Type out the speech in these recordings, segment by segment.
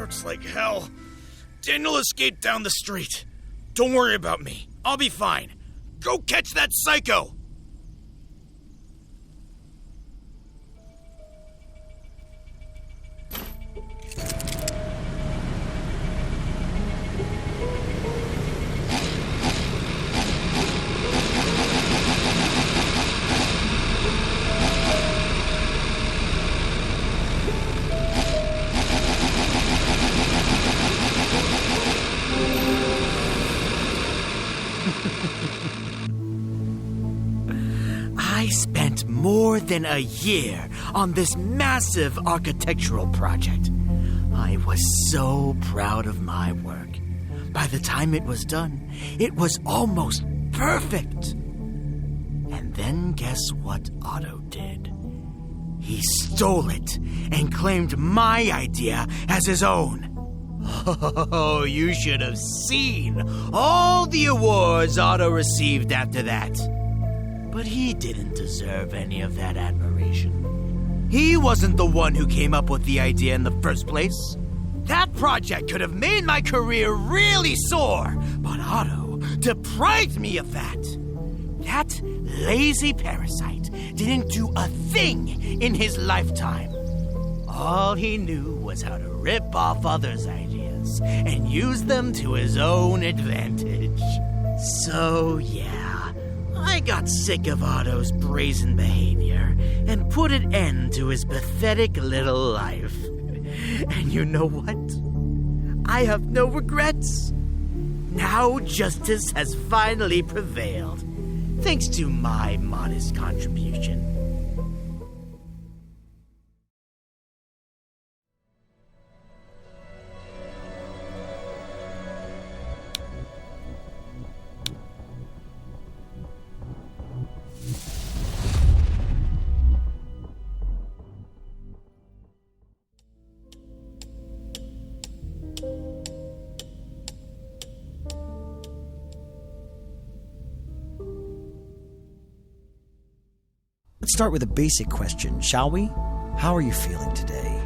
hurts like hell. Daniel escaped down the street. Don't worry about me. I'll be fine. Go catch that psycho! I spent more than a year on this massive architectural project. I was so proud of my work. By the time it was done, it was almost perfect. And then guess what Otto did? He stole it and claimed my idea as his own. Oh, you should have seen all the awards Otto received after that. But he didn't deserve any of that admiration. He wasn't the one who came up with the idea in the first place. That project could have made my career really soar, but Otto deprived me of that. That lazy parasite didn't do a thing in his lifetime. All he knew was how to rip off others' ideas and use them to his own advantage. So, yeah, I got sick of Otto's brazen behavior and put an end to his pathetic little life. And you know what? I have no regrets. Now justice has finally prevailed, thanks to my modest contribution. Let's start with a basic question, shall we? How are you feeling today?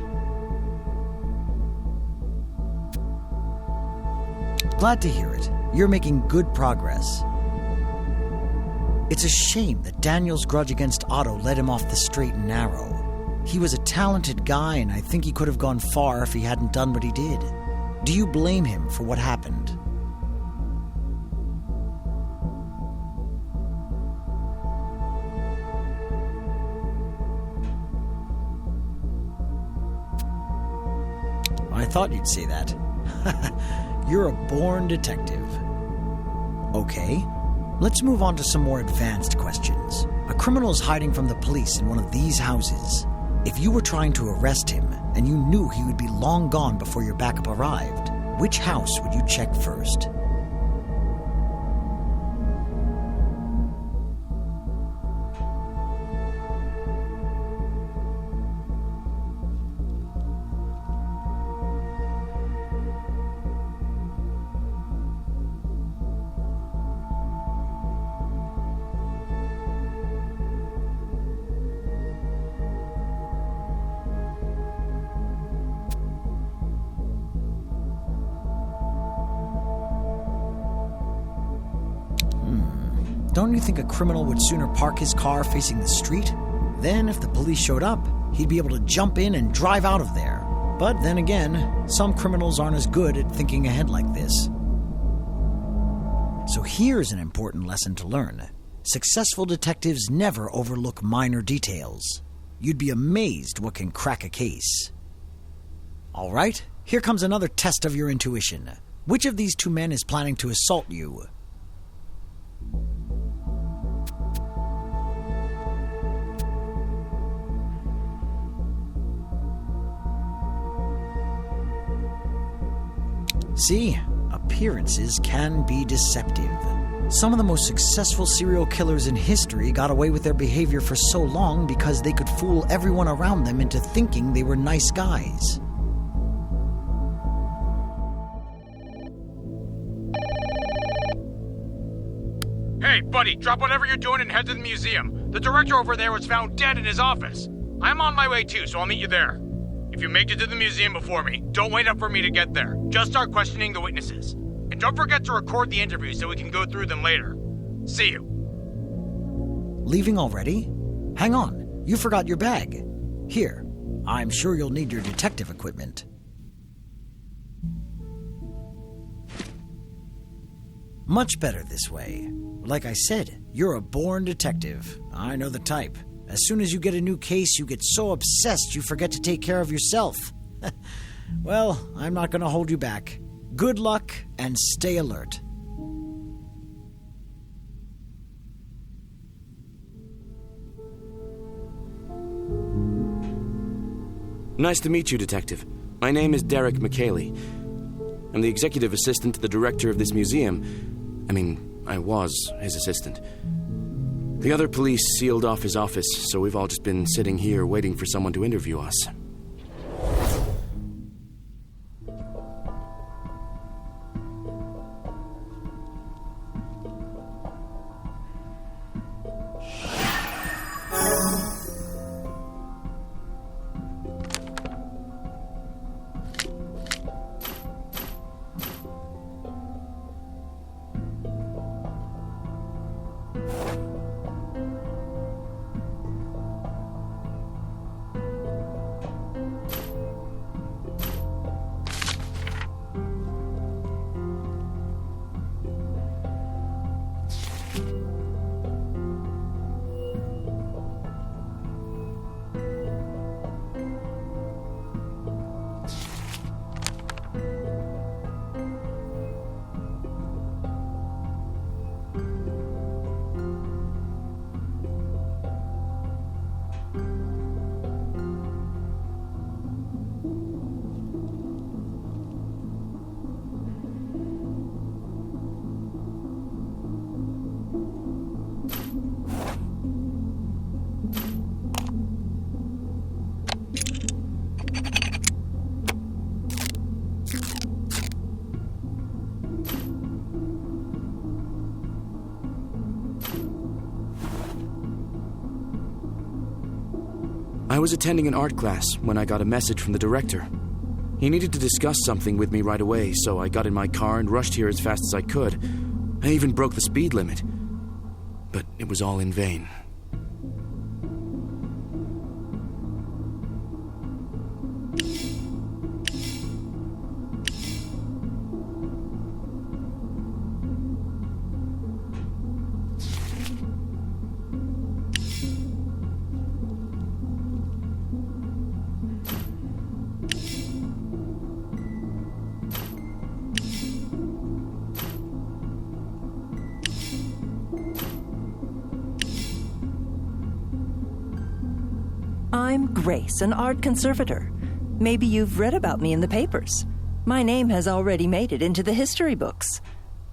Glad to hear it. You're making good progress. It's a shame that Daniel's grudge against Otto led him off the straight and narrow. He was a talented guy, and I think he could have gone far if he hadn't done what he did. Do you blame him for what happened? I thought you'd say that. You're a born detective. Okay, let's move on to some more advanced questions. A criminal is hiding from the police in one of these houses. If you were trying to arrest him, and you knew he would be long gone before your backup arrived, which house would you check first? Don't you think a criminal would sooner park his car facing the street? Then, if the police showed up, he'd be able to jump in and drive out of there. But then again, some criminals aren't as good at thinking ahead like this. So here's an important lesson to learn. Successful detectives never overlook minor details. You'd be amazed what can crack a case. All right, here comes another test of your intuition. Which of these two men is planning to assault you? See, appearances can be deceptive. Some of the most successful serial killers in history got away with their behavior for so long because they could fool everyone around them into thinking they were nice guys. Hey, buddy, drop whatever you're doing and head to the museum. The director over there was found dead in his office. I'm on my way too, so I'll meet you there. If If you make it to the museum before me, don't wait up for me to get there. Just start questioning the witnesses. And don't forget to record the interviews so we can go through them later. See you. Leaving already? Hang on, you forgot your bag. Here, I'm sure you'll need your detective equipment. Much better this way. Like I said, you're a born detective. I know the type. As soon as you get a new case, you get so obsessed you forget to take care of yourself. Well, I'm not going to hold you back. Good luck and stay alert. Nice to meet you, Detective. My name is Derek McKaylee. I'm the executive assistant to the director of this museum. I was his assistant. The other police sealed off his office, so we've all just been sitting here waiting for someone to interview us. I was attending an art class when I got a message from the director. He needed to discuss something with me right away, so I got in my car and rushed here as fast as I could. I even broke the speed limit. But it was all in vain. I'm Grace, an art conservator. Maybe you've read about me in the papers. My name has already made it into the history books.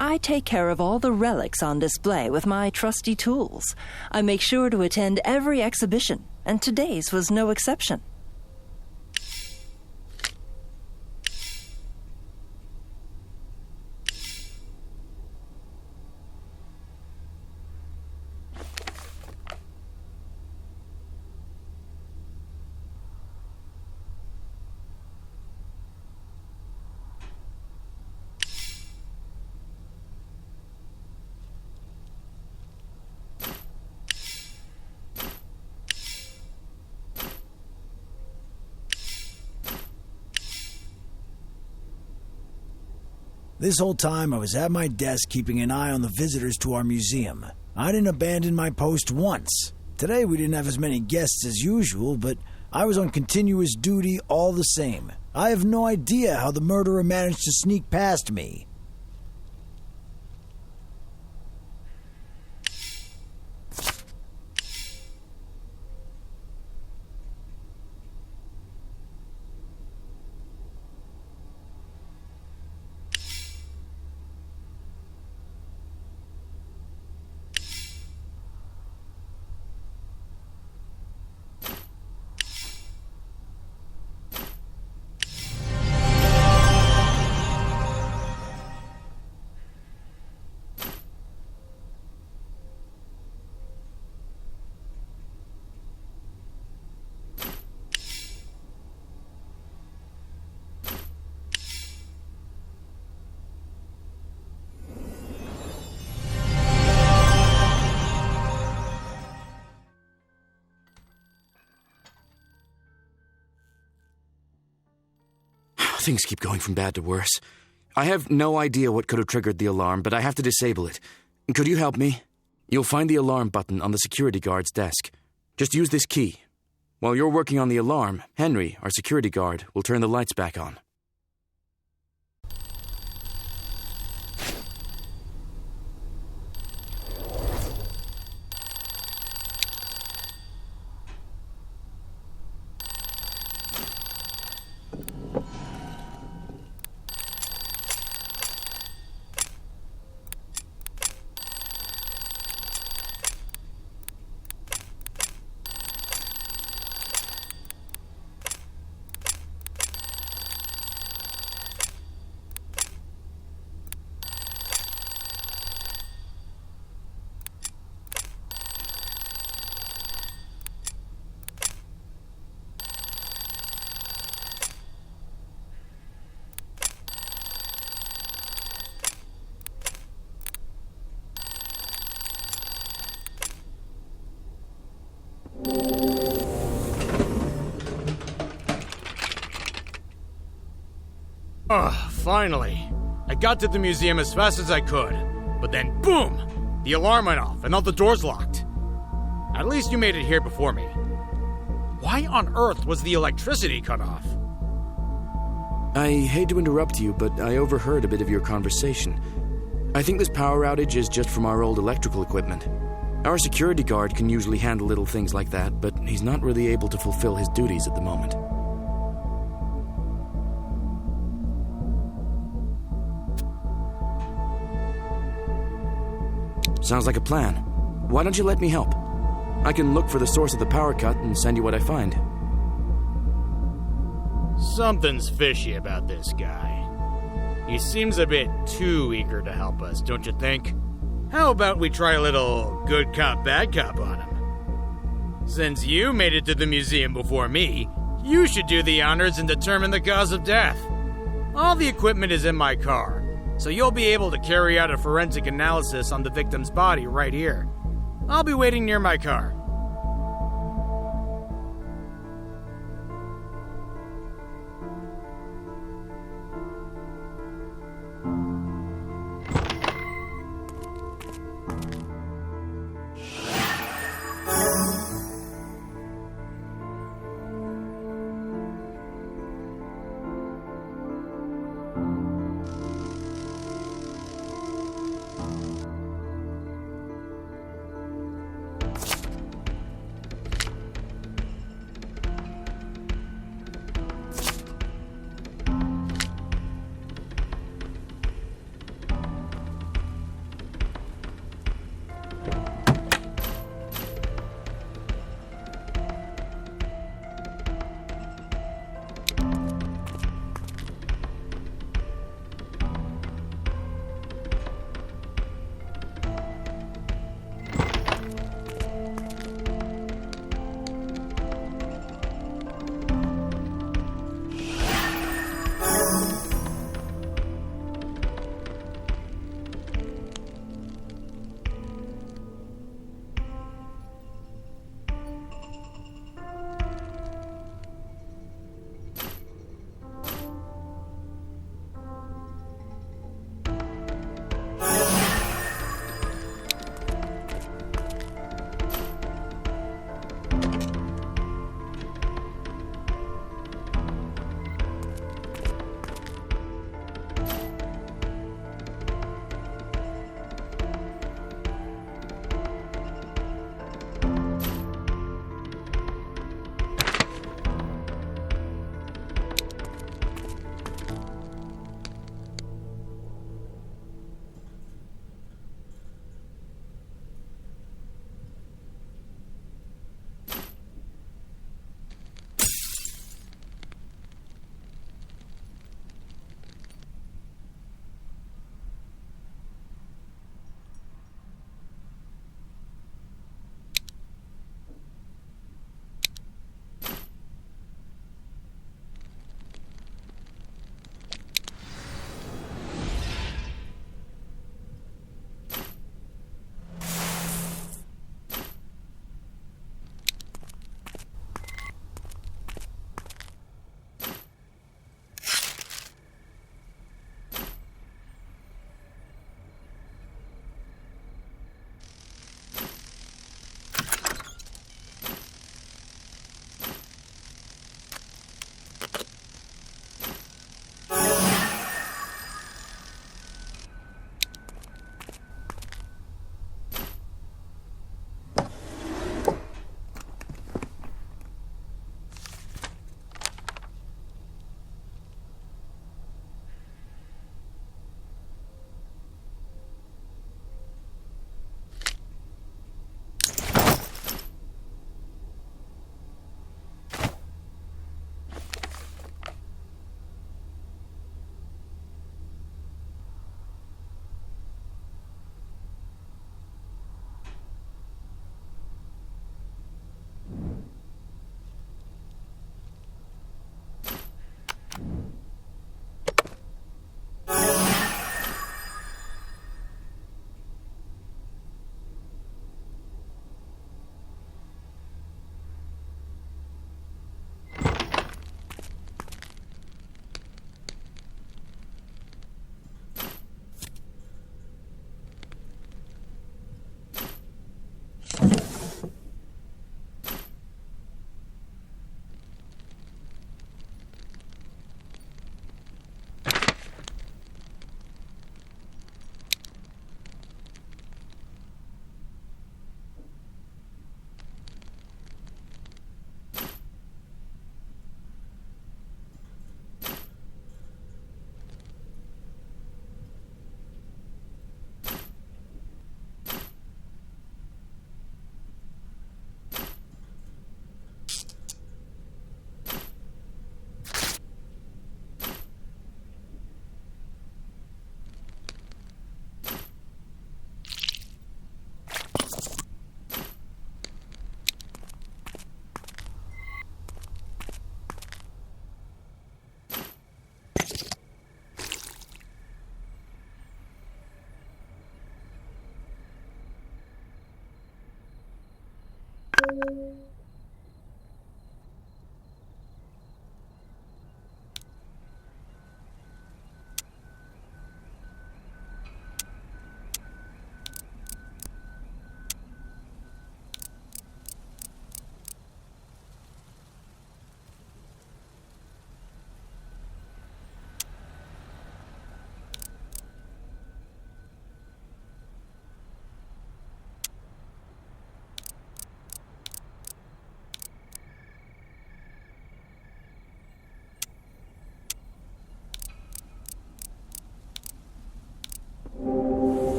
I take care of all the relics on display with my trusty tools. I make sure to attend every exhibition, and today's was no exception. This whole time I was at my desk keeping an eye on the visitors to our museum. I didn't abandon my post once. Today we didn't have as many guests as usual, but I was on continuous duty all the same. I have no idea how the murderer managed to sneak past me. Things keep going from bad to worse. I have no idea what could have triggered the alarm, but I have to disable it. Could you help me? You'll find the alarm button on the security guard's desk. Just use this key. While you're working on the alarm, Henry, our security guard, will turn the lights back on. Finally. I got to the museum as fast as I could, but then boom! The alarm went off and all the doors locked. At least you made it here before me. Why on earth was the electricity cut off? I hate to interrupt you, but I overheard a bit of your conversation. I think this power outage is just from our old electrical equipment. Our security guard can usually handle little things like that, but he's not really able to fulfill his duties at the moment. Sounds like a plan. Why don't you let me help? I can look for the source of the power cut and send you what I find. Something's fishy about this guy. He seems a bit too eager to help us, don't you think? How about we try a little good cop, bad cop on him? Since you made it to the museum before me, you should do the honors and determine the cause of death. All the equipment is in my car, so you'll be able to carry out a forensic analysis on the victim's body right here. I'll be waiting near my car.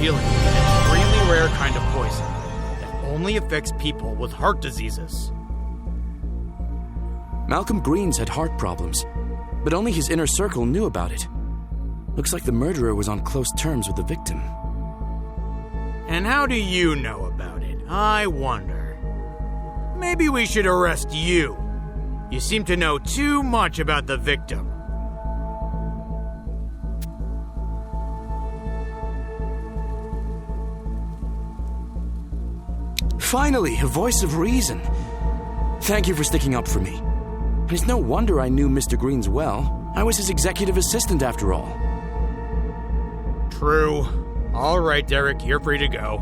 Dealing with an extremely rare kind of poison that only affects people with heart diseases. Malcolm Green's had heart problems, but only his inner circle knew about it. Looks like the murderer was on close terms with the victim. And how do you know about it? I wonder. Maybe we should arrest you. You seem to know too much about the victim. Finally, a voice of reason. Thank you for sticking up for me. And it's no wonder I knew Mr. Green's well. I was his executive assistant after all. True. All right, Derek, you're free to go.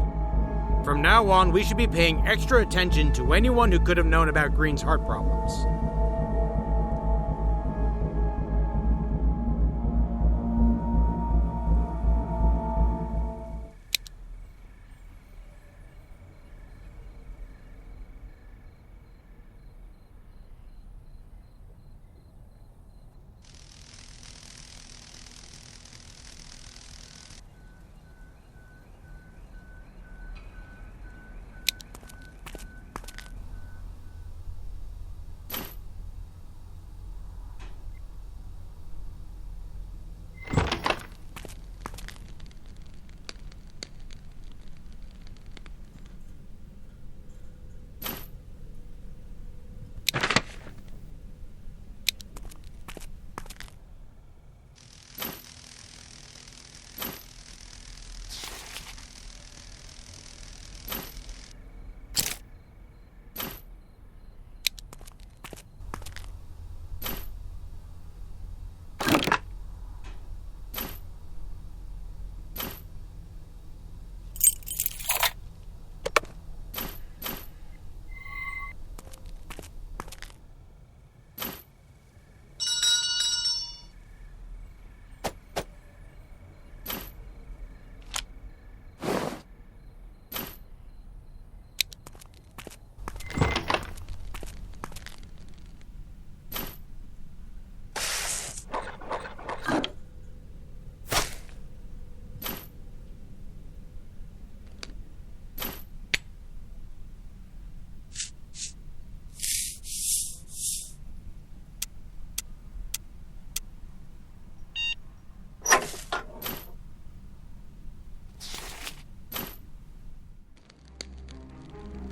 From now on, we should be paying extra attention to anyone who could have known about Green's heart problems.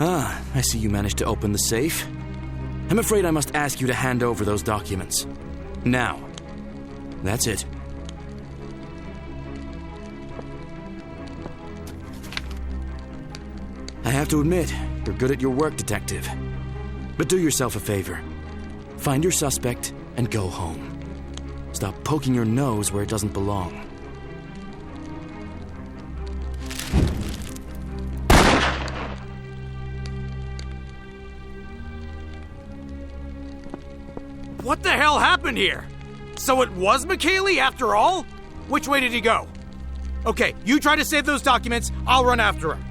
Ah, I see you managed to open the safe. I'm afraid I must ask you to hand over those documents. Now. That's it. I have to admit, you're good at your work, detective. But do yourself a favor. Find your suspect and go home. Stop poking your nose where it doesn't belong. What the hell happened here? So it was McKaylee after all? Which way did he go? Okay, you try to save those documents, I'll run after him.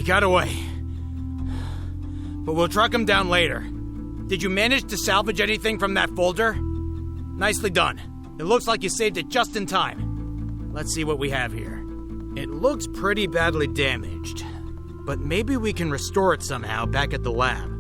got away. But we'll track him down later. Did you manage to salvage anything from that folder? Nicely done. It looks like you saved it just in time. Let's see what we have here. It looks pretty badly damaged, but maybe we can restore it somehow back at the lab.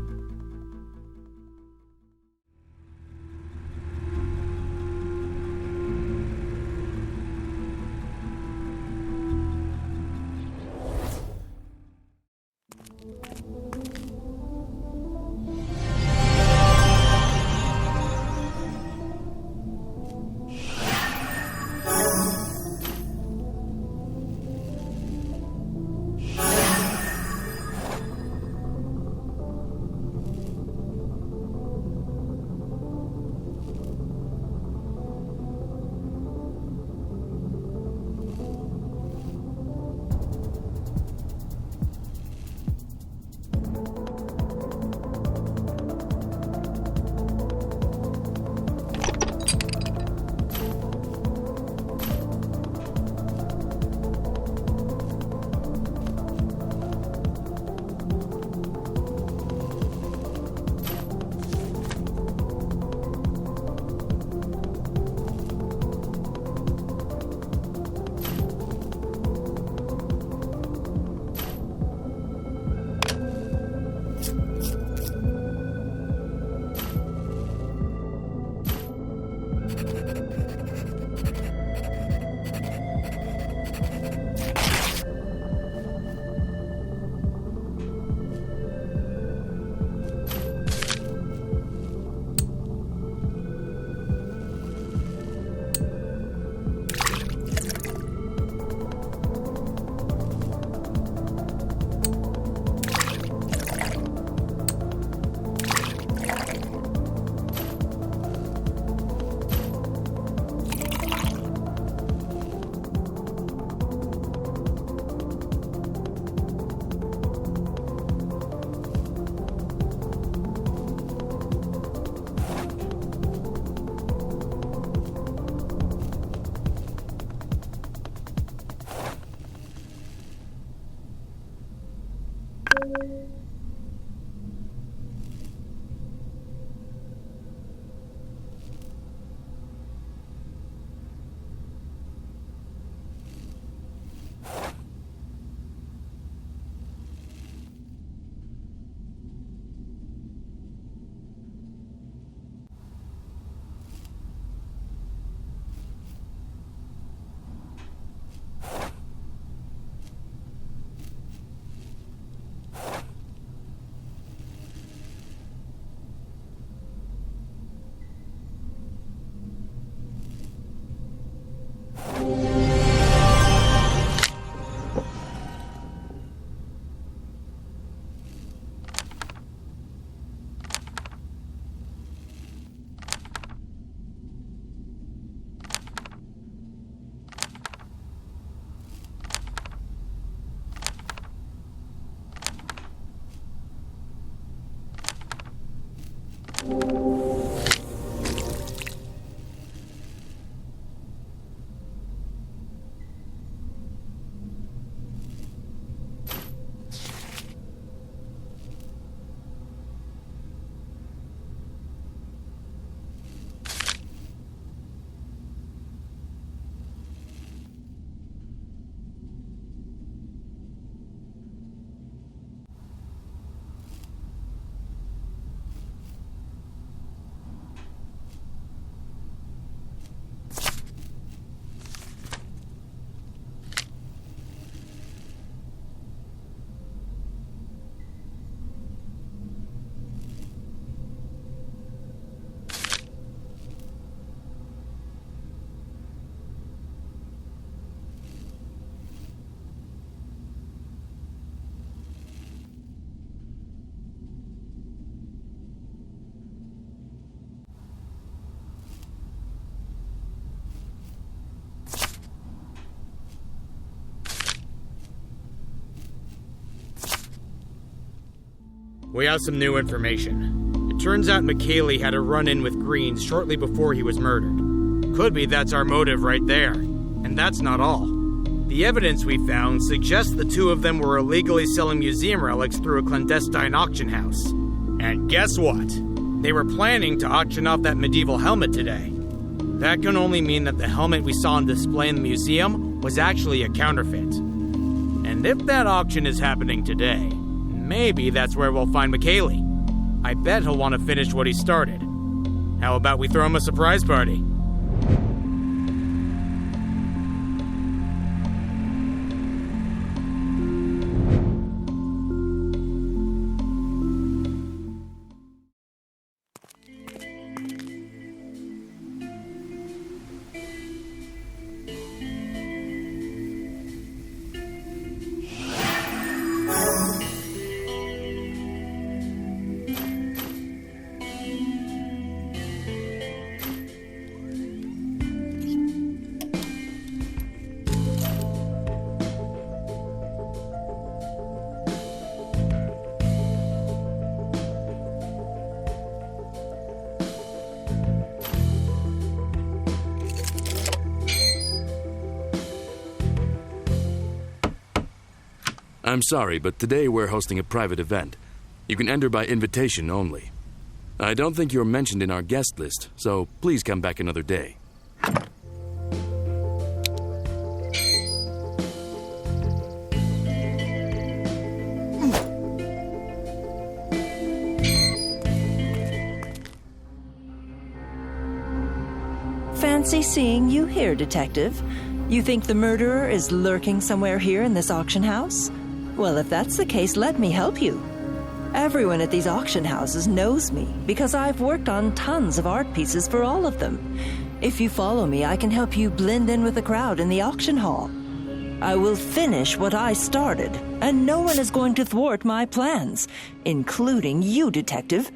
We have some new information. It turns out McKaylee had a run-in with Greens shortly before he was murdered. Could be that's our motive right there. And that's not all. The evidence we found suggests the two of them were illegally selling museum relics through a clandestine auction house. And guess what? They were planning to auction off that medieval helmet today. That can only mean that the helmet we saw on display in the museum was actually a counterfeit. And if that auction is happening today, maybe that's where we'll find McKaylee. I bet he'll want to finish what he started. How about we throw him a surprise party? I'm sorry, but today we're hosting a private event. You can enter by invitation only. I don't think you're mentioned in our guest list, so please come back another day. Fancy seeing you here, Detective. You think the murderer is lurking somewhere here in this auction house? Well, if that's the case, let me help you. Everyone at these auction houses knows me because I've worked on tons of art pieces for all of them. If you follow me, I can help you blend in with the crowd in the auction hall. I will finish what I started, and no one is going to thwart my plans, including you, Detective.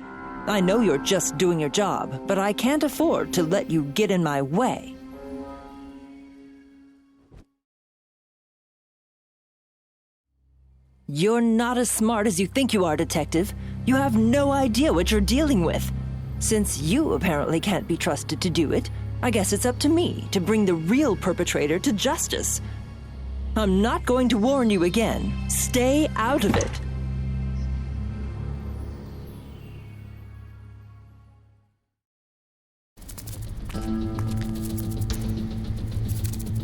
I know you're just doing your job, but I can't afford to let you get in my way. You're not as smart as you think you are, Detective. You have no idea what you're dealing with. Since you apparently can't be trusted to do it, I guess it's up to me to bring the real perpetrator to justice. I'm not going to warn you again. Stay out of it.